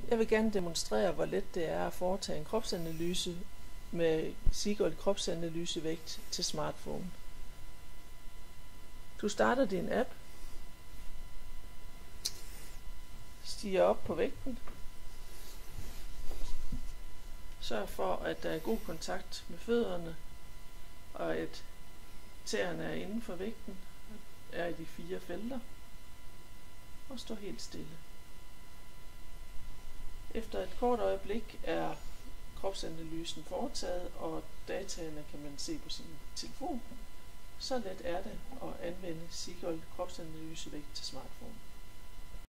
Jeg vil gerne demonstrere, hvor let det er at foretage en kropsanalyse med Seagull kropsanalysevægt til smartphone. Du starter din app, stiger op på vægten, sørg for, at der er god kontakt med fødderne, og at tæerne er inden for vægten, er i de 4 felter, og stå helt stille. Efter et kort øjeblik er kropsanalysen foretaget, og dataene kan man se på sin telefon. Så let er det at anvende Seagull kropsanalysevægt til smartphone.